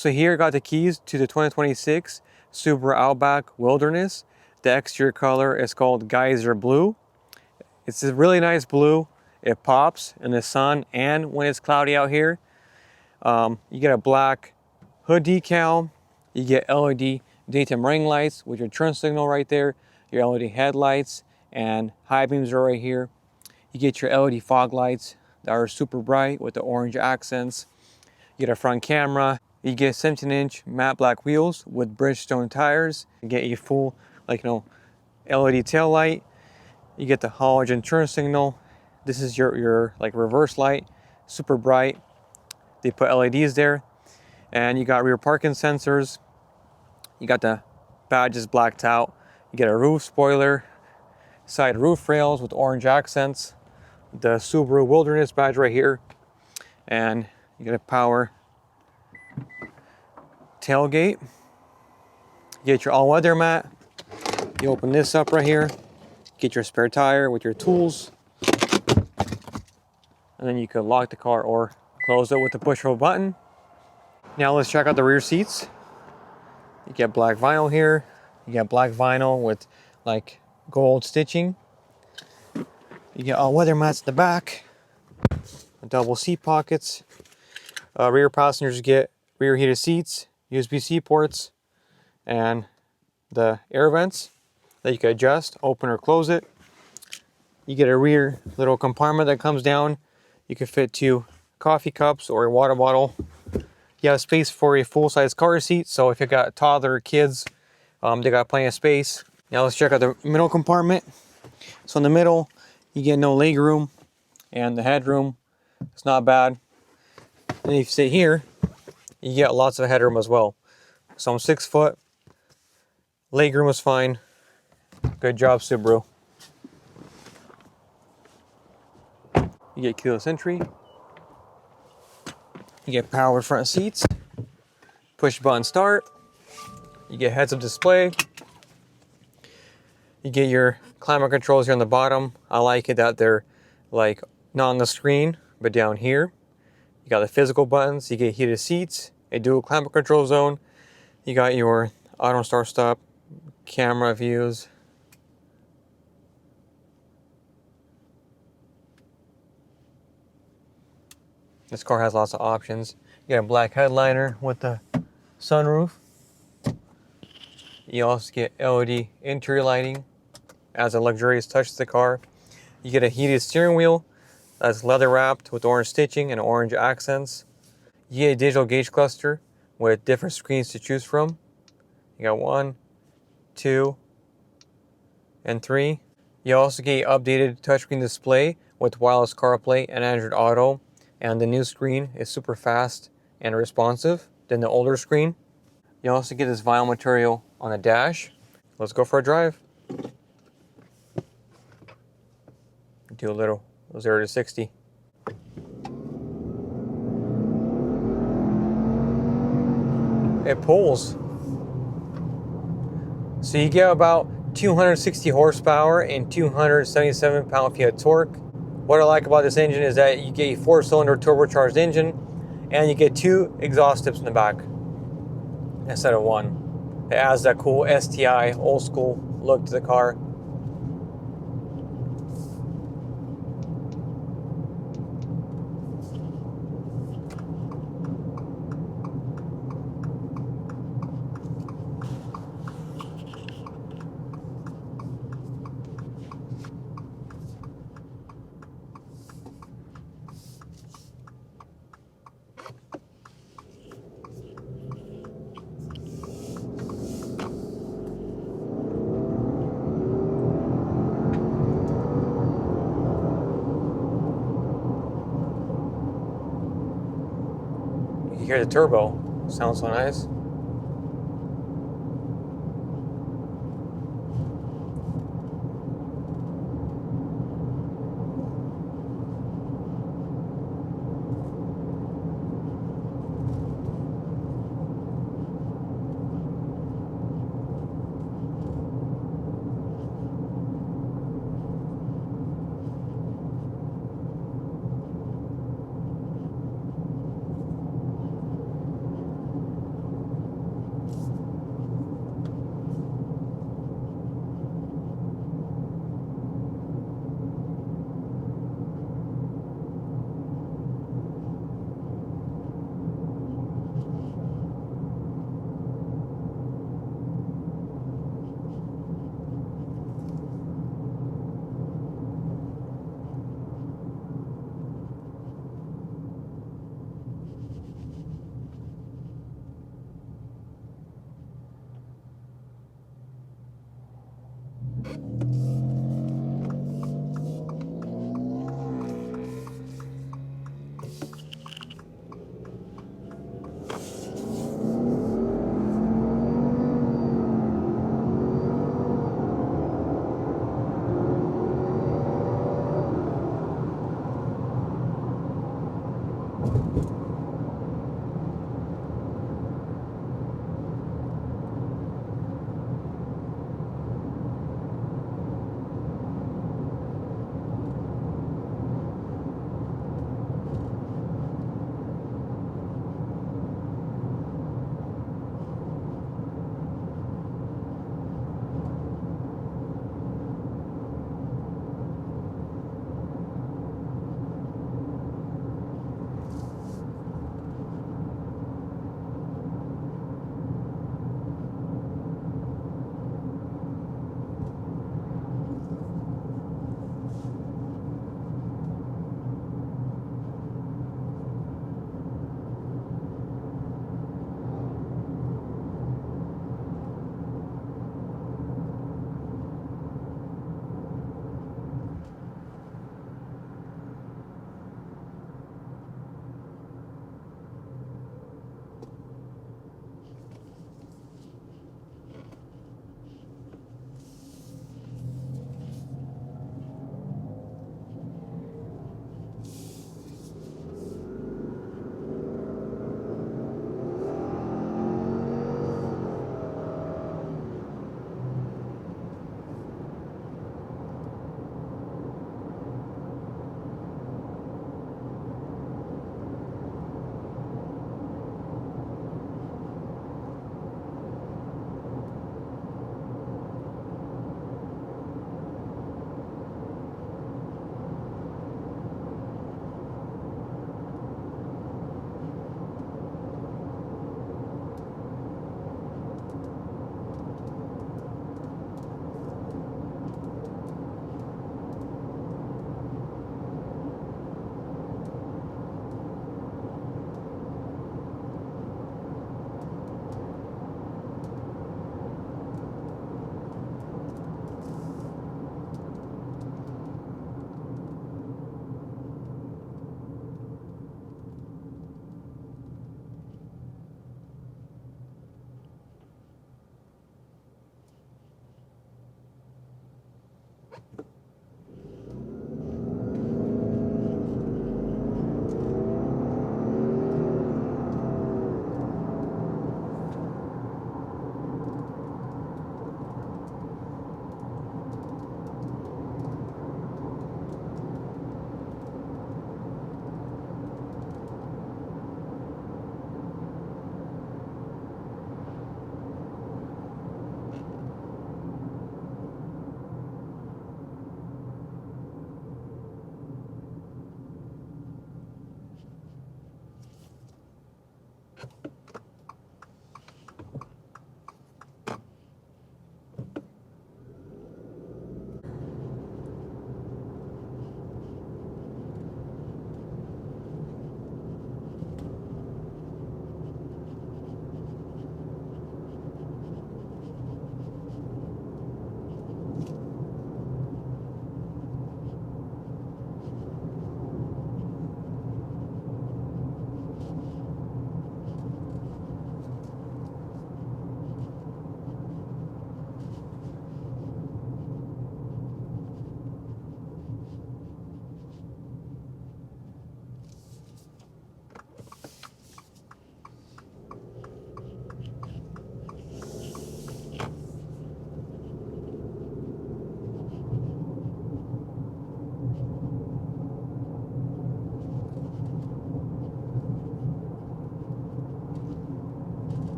So here I got the keys to the 2026 Subaru Outback Wilderness. The exterior color is called Geyser Blue. It's a really nice blue. It pops in the sun and when it's cloudy out here. You get a black hood decal. You get LED daytime running lights with your turn signal right there. Your LED headlights and high beams are right here. You get your LED fog lights that are super bright with the orange accents. You get a front camera. You get 17-inch matte black wheels with Bridgestone tires. You get a full, LED tail light. You get the halogen turn signal. This is your reverse light, super bright. They put LEDs there, and you got rear parking sensors. You got the badges blacked out. You get a roof spoiler, side roof rails with orange accents, the Subaru Wilderness badge right here, and you get a power tailgate. You get your all-weather mat. You open this up right here, get your spare tire with your tools, and then you can lock the car or close it with the push of a button. Now let's check out the rear seats. You get black vinyl here. You get black vinyl with gold stitching. You get all-weather mats in the back, double seat pockets. Rear passengers get rear heated seats, USB-C ports, and the air vents that you can adjust, open or close it. You get a rear little compartment that comes down. You can fit 2 coffee cups or a water bottle. You have space for a full-size car seat, so if you got toddler kids, they got plenty of space. Now let's check out the middle compartment. So in the middle, you get no leg room, and the headroom is not bad. And if you sit here, you get lots of headroom as well. So I'm 6 foot. Leg room is fine. Good job, Subaru. You get keyless entry. You get powered front seats. Push button start. You get heads-up display. You get your climate controls here on the bottom. I like it that they're not on the screen, but down here. You got the physical buttons. You get heated seats, a dual climate control zone. You got your auto start stop, camera views. This car has lots of options. You got a black headliner with the sunroof. You also get LED interior lighting, adds a luxurious touch to the car. You get a heated steering wheel that's leather wrapped with orange stitching and orange accents. You get a digital gauge cluster with different screens to choose from. You got 1, 2, and 3. You also get an updated touchscreen display with wireless CarPlay and Android Auto, and the new screen is super fast and responsive than the older screen. You also get this vinyl material on the dash. Let's go for a drive. Do a little 0 to 60. It pulls. So you get about 260 horsepower and 277 pound-feet of torque. What I like about this engine is that you get a 4-cylinder turbocharged engine, and you get 2 exhaust tips in the back instead of 1. It adds that cool STI old school look to the car. You hear the turbo, sounds so nice.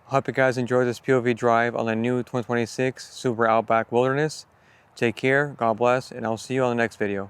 Hope you guys enjoyed this POV drive on the new 2026 Subaru Outback Wilderness. Take care, God bless, and I'll see you on the next video.